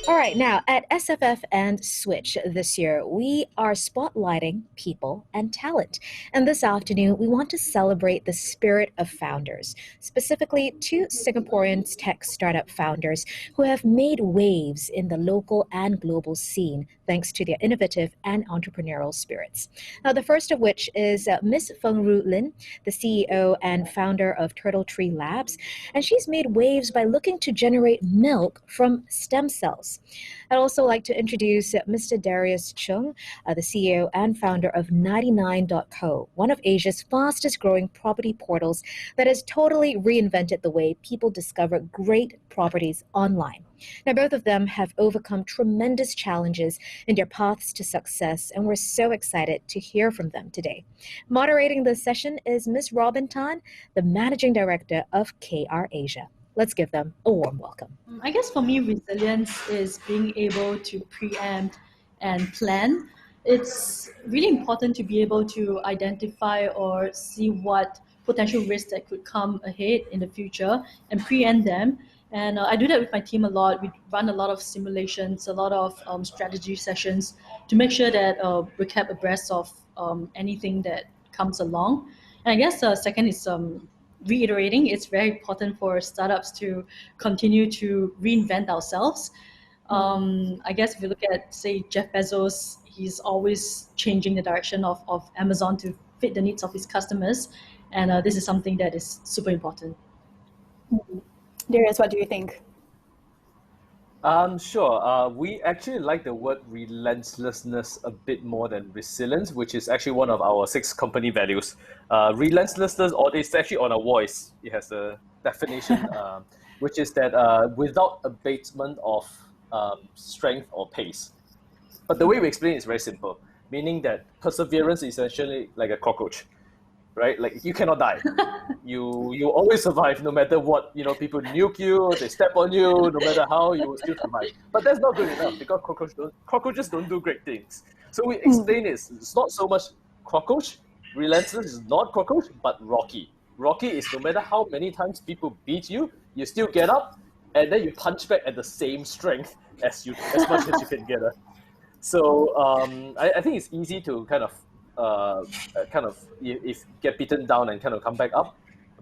All right, now at SFF and Switch this year, we are spotlighting people and talent. And this afternoon, we want to celebrate the spirit of founders, specifically two Singaporean tech startup founders who have made waves in the local and global scene thanks to their innovative and entrepreneurial spirits. Now, the first of which is Miss Fengru Lin, the CEO and founder of TurtleTree Labs, and she's made waves by looking to generate milk from stem cells. I'd also like to introduce Mr. Darius Cheung, the CEO and founder of 99.co, one of Asia's fastest growing property portals that has totally reinvented the way people discover great properties online. Now, both of them have overcome tremendous challenges in their paths to success, and we're so excited to hear from them today. Moderating this session is Ms. Robyn Tan, the Managing Director of KrAsia. Let's give them a warm welcome. I guess for me, resilience is being able to preempt and plan. It's really important to be able to identify or see what potential risks that could come ahead in the future and preempt them. And I do that with my team a lot. We run a lot of simulations, a lot of strategy sessions to make sure that we're kept abreast of anything that comes along. And I guess second is reiterating, it's very important for startups to continue to reinvent ourselves. I guess if you look at, say, Jeff Bezos, he's always changing the direction of Amazon to fit the needs of his customers. And this is something that is super important. Darius, what do you think? Sure. We actually like the word relentlessness a bit more than resilience, which is actually one of our 6 company values. Relentlessness, or it's actually on our voice. It has a definition, which is that without abatement of strength or pace. But the way we explain it is very simple, meaning that perseverance is essentially like a cockroach, right? Like you cannot die. You always survive no matter what. People nuke you, they step on you, no matter how, you will still survive. But that's not good enough because cockroaches don't do great things. So we explain it's not so much cockroach. Relentless is not cockroach, but rocky. Rocky is no matter how many times people beat you, you still get up, and then you punch back at the same strength as much as you can get up. So I think it's easy to kind of if get beaten down and kind of come back up,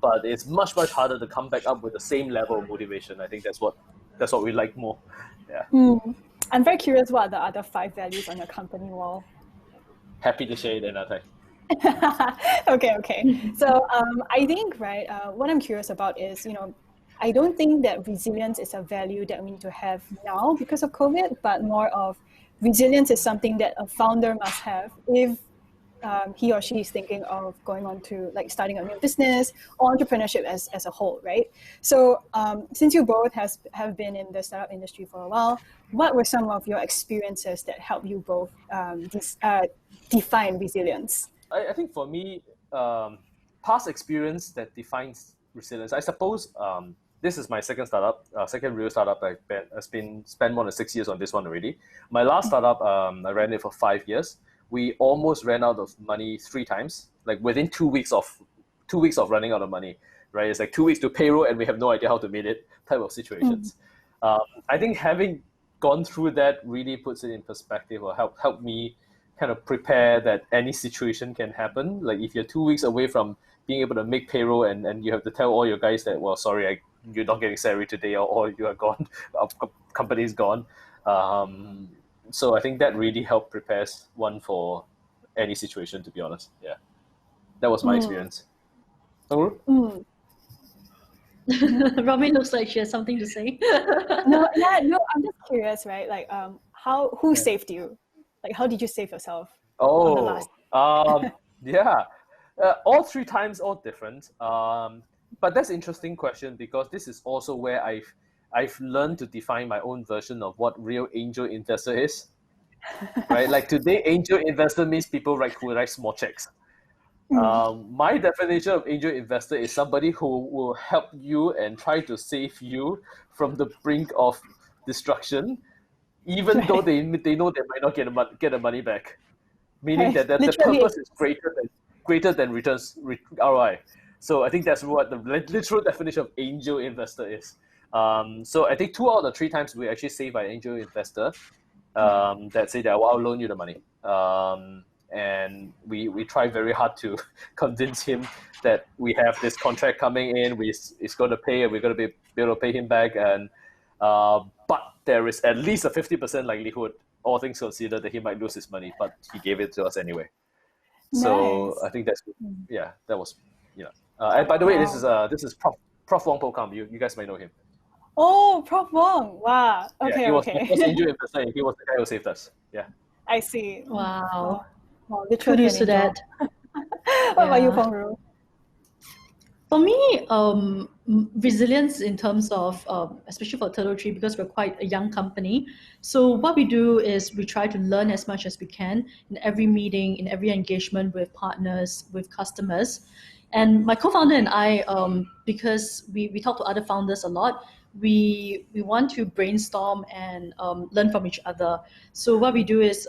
but it's much harder to come back up with the same level of motivation. I think that's what we like more. Yeah. I'm very curious, what are the other 5 values on your company wall? Happy to share it another time. Okay. So I think, right, what I'm curious about is, I don't think that resilience is a value that we need to have now because of COVID, but more of resilience is something that a founder must have if he or she is thinking of going on to starting a new business or entrepreneurship as a whole, right? So since you both have been in the startup industry for a while, what were some of your experiences that helped you both define resilience? I think for me, past experience that defines resilience, I suppose this is my second real startup. I've spent more than 6 years on this one already. My last startup, I ran it for 5 years. We almost ran out of money 3 times, like within 2 weeks of running out of money, right? It's like 2 weeks to payroll and we have no idea how to meet it type of situations. I think having gone through that really puts it in perspective, or help me kind of prepare that any situation can happen. Like if you're 2 weeks away from being able to make payroll and you have to tell all your guys that, well, sorry, you're not getting salary today, or you are gone, our company is gone. So I think that really helped prepares one for any situation, to be honest. Yeah, that was my experience. Robyn looks like she has something to say. No, I'm just curious, right? Like, who saved you? Like, how did you save yourself? On the last? Yeah, all 3 times, all different. But that's an interesting question because this is also where I've learned to define my own version of what real angel investor is. Right? Like today, angel investor means people who write small checks. My definition of angel investor is somebody who will help you and try to save you from the brink of destruction, even though they know they might not get the money back. Meaning that the purpose is greater than returns ROI. So I think that's what the literal definition of angel investor is. So I think 2 out of 3 times we actually saved by an angel investor that say that, well, I'll loan you the money. And we try very hard to convince him that we have this contract coming in, he's going to pay, and we're going to be able to pay him back. And but there is at least a 50% likelihood, all things considered, that he might lose his money, but he gave it to us anyway. So Nice. I think that was, and by the way, this is Prof Wong Po Kam. You guys might know him. Oh, Prof. Wong. Wow. Okay, He was the okay. first angel investor. He was the guy who saved us. Yeah. I see. Wow. Wow, literally Kudos to an angel. that. What about you, Yeah. Fengru? For me, resilience in terms of, especially for TurtleTree, because we're quite a young company. So what we do is we try to learn as much as we can in every meeting, in every engagement with partners, with customers. And my co-founder and I, because we talk to other founders a lot, we want to brainstorm and learn from each other. So what we do is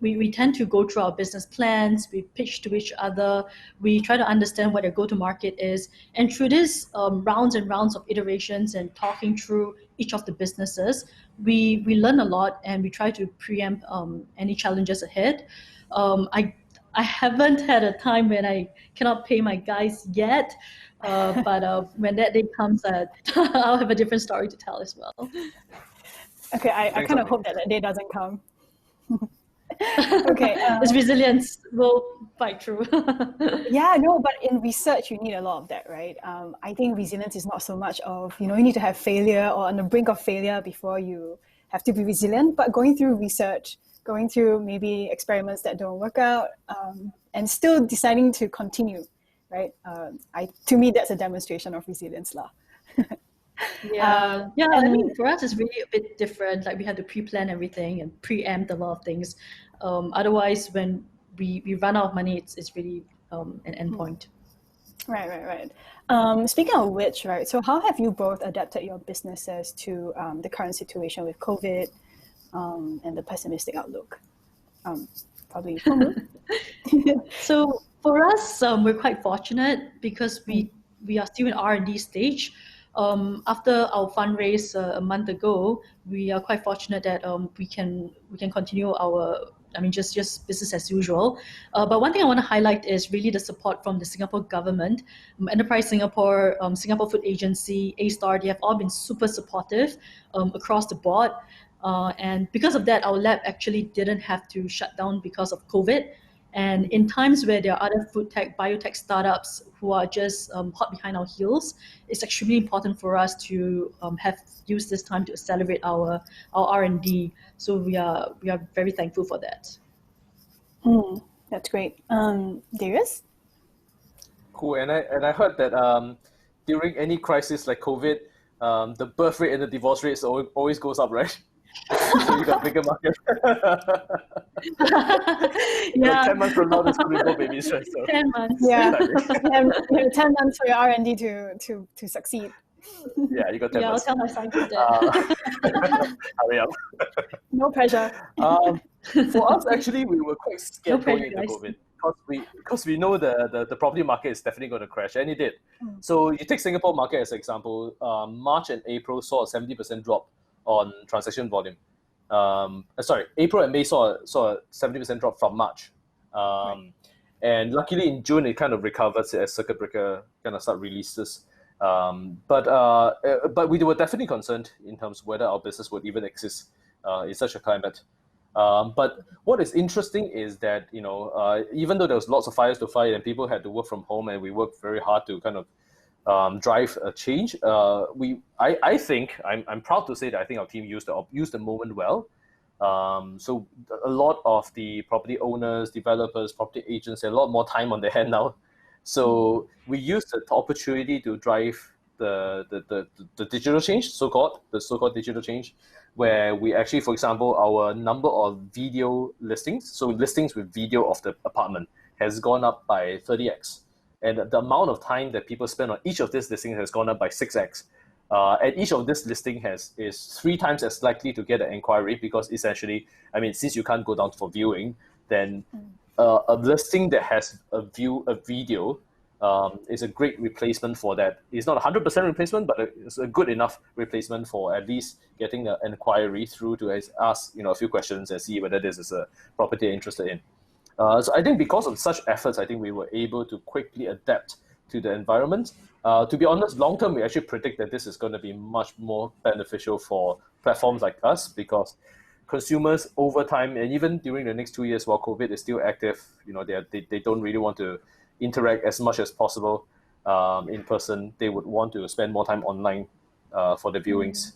we tend to go through our business plans, we pitch to each other, we try to understand what their go-to-market is. And through this rounds and rounds of iterations and talking through each of the businesses, we learn a lot, and we try to preempt any challenges ahead. I haven't had a time when I cannot pay my guys yet, but when that day comes, I'll have a different story to tell as well. Okay, I kind of hope that day doesn't come. Okay. This resilience will fight through. Yeah, no, but in research, you need a lot of that, right? I think resilience is not so much of, you need to have failure or on the brink of failure before you have to be resilient, but going through research, going through maybe experiments that don't work out, and still deciding to continue, right? To me, that's a demonstration of resilience lah. Yeah, I mean, for us, it's really a bit different. Like, we have to pre-plan everything and preempt a lot of things. Otherwise, when we run out of money, it's really an endpoint. Right. Speaking of which, right, so how have you both adapted your businesses to the current situation with COVID and the pessimistic outlook? Probably Fengru. So for us, we're quite fortunate because we are still in R&D stage. After our fundraise a month ago, we are quite fortunate that we can continue our, just business as usual. But one thing I want to highlight is really the support from the Singapore government, Enterprise Singapore, Singapore Food Agency, A-Star. They have all been super supportive across the board. And because of that, our lab actually didn't have to shut down because of COVID. And in times where there are other food tech, biotech startups who are just hot behind our heels, it's extremely important for us to have used this time to accelerate our R&D. So we are very thankful for that. That's great. Darius? Cool. And I heard that during any crisis like COVID, the birth rate and the divorce rates always goes up, right? So you got bigger market. Yeah. 10 months from now, there's going to be more babies, right? So 10 months. Yeah. You have 10 months for your R&D to succeed. Yeah, you got 10 months. I'll tell my son to that. Hurry up. No pressure. For us, actually, we were quite scared No going pressure, into guys. COVID because we know the property market is definitely going to crash, and it did. So you take Singapore market as an example. March and April saw a 70% drop on transaction volume. April and May saw a 70% drop from March. And luckily in June, it kind of recovered as circuit breaker kind of start releases. But we were definitely concerned in terms of whether our business would even exist in such a climate. But what is interesting is that, even though there was lots of fires to fight and people had to work from home and we worked very hard to kind of drive a change, I think I'm proud to say that I think our team used the moment well. So a lot of the property owners, developers, property agents had a lot more time on their hand now. So we used the opportunity to drive the digital change, so-called digital change, where we actually, for example, our number of video listings, so listings with video of the apartment, has gone up by 30x. And the amount of time that people spend on each of these listings has gone up by 6x. And each of this listing is 3 times as likely to get an inquiry because essentially, since you can't go down for viewing, then a listing that has a video is a great replacement for that. It's not 100% replacement, but it's a good enough replacement for at least getting an inquiry through to ask a few questions and see whether this is a property you're interested in. So I think because of such efforts, I think we were able to quickly adapt to the environment. To be honest, long term, we actually predict that this is going to be much more beneficial for platforms like us, because consumers over time, and even during the next 2 years while COVID is still active, they don't really want to interact as much as possible in person. They would want to spend more time online for the viewings.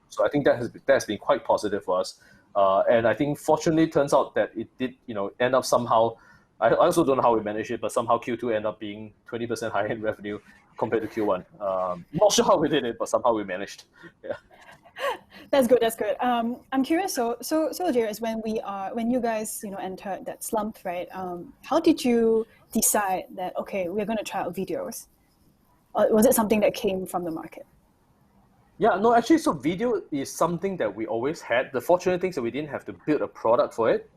So I think that has been quite positive for us. And I think fortunately it turns out that it did end up somehow. I also don't know how we managed it, but somehow Q2 ended up being 20% higher in revenue compared to Q1. Not sure how we did it, but somehow we managed. Yeah. That's good. That's good. I'm curious. So Darius, when you guys entered that slump, right? How did you decide that okay, we're going to try out videos? Or was it something that came from the market? Yeah, no, actually, so video is something that we always had. The fortunate thing is that we didn't have to build a product for it.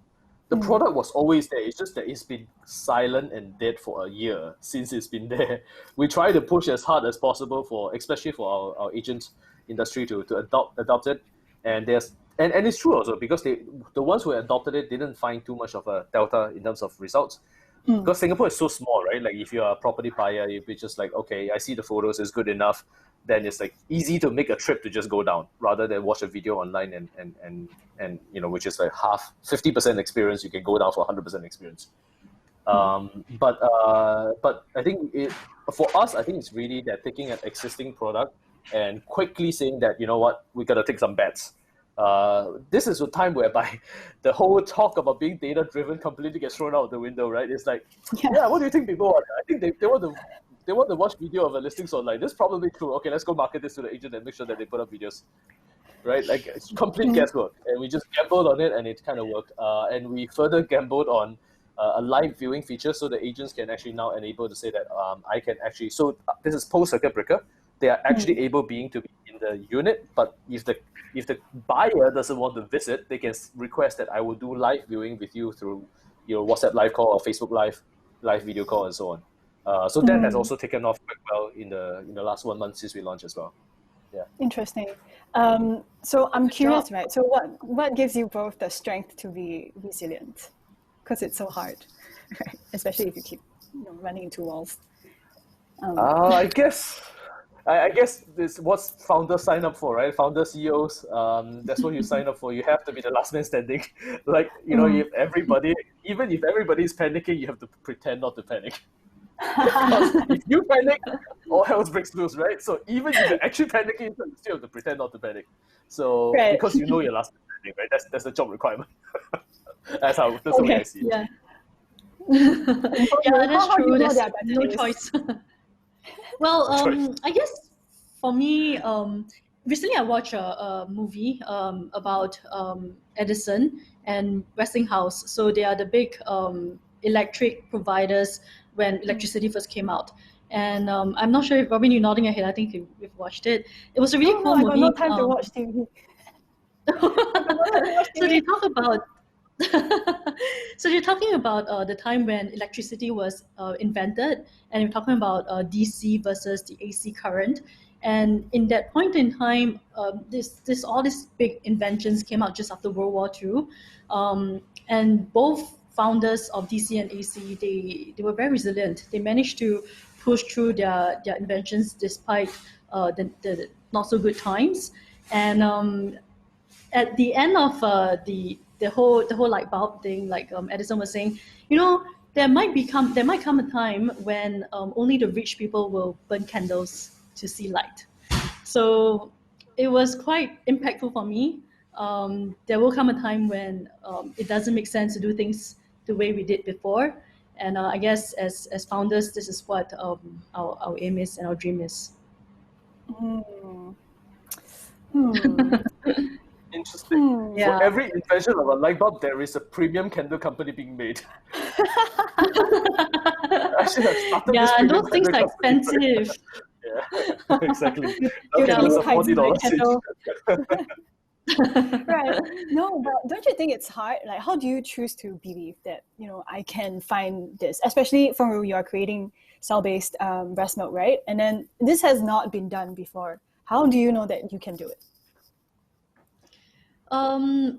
The product was always there. It's just that it's been silent and dead for a year since it's been there. We try to push as hard as possible especially for our agent industry to adopt it. And it's true also, because the ones who adopted it didn't find too much of a delta in terms of results. Because Singapore is so small, right? Like if you're a property buyer, you'd be just like, okay, I see the photos, it's good enough. Then it's like easy to make a trip to just go down rather than watch a video online and which is like 50% experience, you can go down for 100% experience. But I think for us, I think it's really that taking an existing product and quickly saying that, you know what, we got to take some bets. This is a time whereby the whole talk about being data-driven completely gets thrown out the window, right? It's like, what do you think people want? I think they want to watch video of a listings online. This is probably true. Okay, let's go market this to the agent and make sure that they put up videos, right? Like it's complete guesswork, and we just gambled on it, and it kind of worked. And we further gambled on a live viewing feature, so the agents can actually now enable to say that I can actually. So this is post circuit breaker. They are actually able to be in the unit, but if the buyer doesn't want to visit, they can request that I will do live viewing with you through WhatsApp live call or Facebook live video call and so on. So that has also taken off quite well in the last 1 month since we launched as well. Yeah. Interesting. So I'm curious, right? So what gives you both the strength to be resilient? Because it's so hard, right? Especially if you keep running into walls. I guess this what founders sign up for, right? Founders, CEOs, that's what you sign up for. You have to be the last man standing. Like, if everybody is panicking, you have to pretend not to panic. Because if you panic, all hell breaks loose, right? So even if you're actually panicking, you still have to pretend not to panic. So because you're last man standing, right? That's the job requirement. That's the way I see it. Yeah. Yeah, that's true. There's no choice. Well, I guess for me, recently I watched a movie about Edison and Westinghouse. So they are the big electric providers when electricity first came out. And I'm not sure if, Robyn, you're nodding your head. I think you've watched it. It was a really cool movie. I got no time to watch TV. So they talk about so you're talking about the time when electricity was invented, and you're talking about DC versus the AC current. And in that point in time, all these big inventions came out just after World War II. And both founders of DC and AC, they were very resilient. They managed to push through their inventions despite the not so good times. And at the end of the whole light bulb thing, like Edison was saying, there might come a time when only the rich people will burn candles to see light. So it was quite impactful for me. There will come a time when it doesn't make sense to do things the way we did before. And I guess as founders, this is what our aim is and our dream is. Interesting. For every invention of a light bulb, there is a premium candle company being made. And those things are expensive. Yeah, exactly. Right. No, but don't you think it's hard? Like, how do you choose to believe that I can find this? Especially from you are creating cell-based breast milk, right? And then this has not been done before. How do you know that you can do it?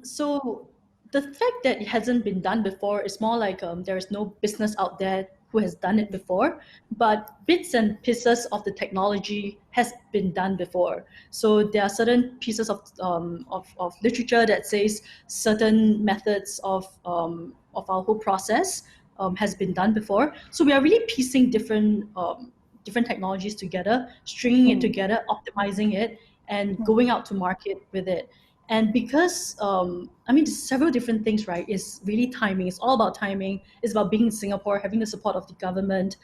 So the fact that it hasn't been done before is more like there is no business out there who has done it before, but bits and pieces of the technology has been done before. So there are certain pieces of literature that says certain methods of our whole process has been done before. So we are really piecing different technologies together, stringing it together, optimizing it, and going out to market with it. And because, there's several different things, right? It's really timing. It's all about timing. It's about being in Singapore, having the support of the government,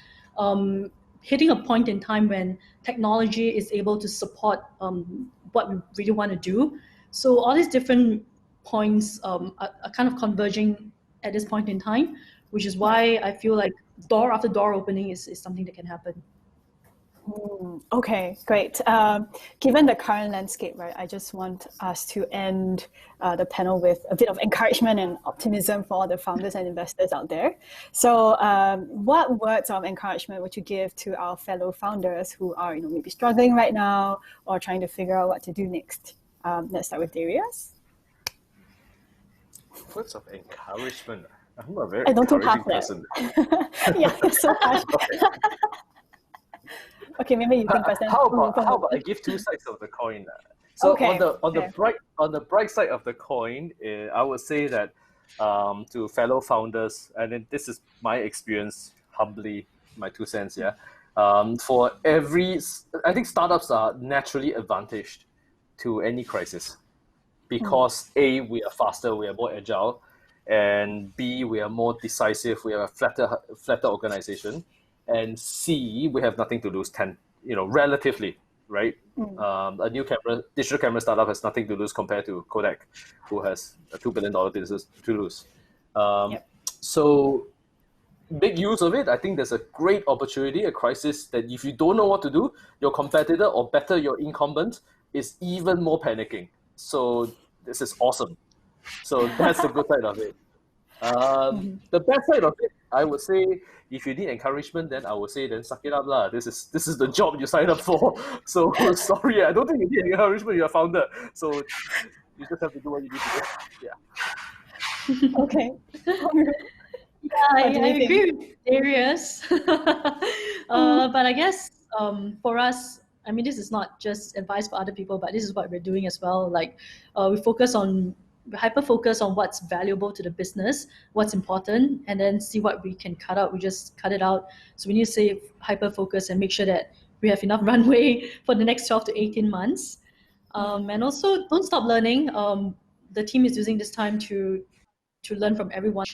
hitting a point in time when technology is able to support what we really want to do. So all these different points are kind of converging at this point in time, which is why I feel like door after door opening is something that can happen. Okay, great. Given the current landscape, right, I just want us to end the panel with a bit of encouragement and optimism for all the founders and investors out there. So what words of encouragement would you give to our fellow founders who are maybe struggling right now or trying to figure out what to do next? Let's start with Darius. Words of encouragement. I'm a very I don't encouraging person. Yeah, you're so harsh. Okay, maybe you can present. How about I give two sides of the coin? So Okay, on the bright side of the coin, I would say that to fellow founders, and then this is my experience, humbly, my 2 cents. Yeah, for I think startups are naturally advantaged to any crisis because A, we are faster, we are more agile, and B, we are more decisive, we are a flatter organization. And C, we have nothing to lose. Relatively, right? A new digital camera startup has nothing to lose compared to Kodak, who has a $2 billion business to lose. So, big use of it. I think there's a great opportunity, a crisis that if you don't know what to do, your competitor or better your incumbent is even more panicking. So this is awesome. So that's the good side of it. The bad side of it, I would say, if you need encouragement, then I would say, then suck it up lah. This is the job you signed up for. So sorry, I don't think you need encouragement. You're a founder, so you just have to do what you need to do. Yeah. Okay. I agree with Darius. But I guess for us, this is not just advice for other people, but this is what we're doing as well. Like we hyper-focus on what's valuable to the business, what's important, and then see what we can cut out. We just cut it out. So we need to stay hyper-focus and make sure that we have enough runway for the next 12 to 18 months. And also, don't stop learning. The team is using this time to learn from everyone,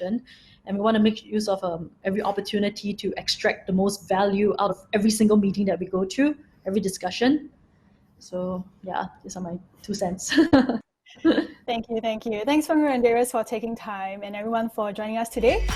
and we want to make use of every opportunity to extract the most value out of every single meeting that we go to, every discussion. So yeah, these are my 2 cents. Thank you. Thanks, Fengru and Darius, for taking time, and everyone for joining us today.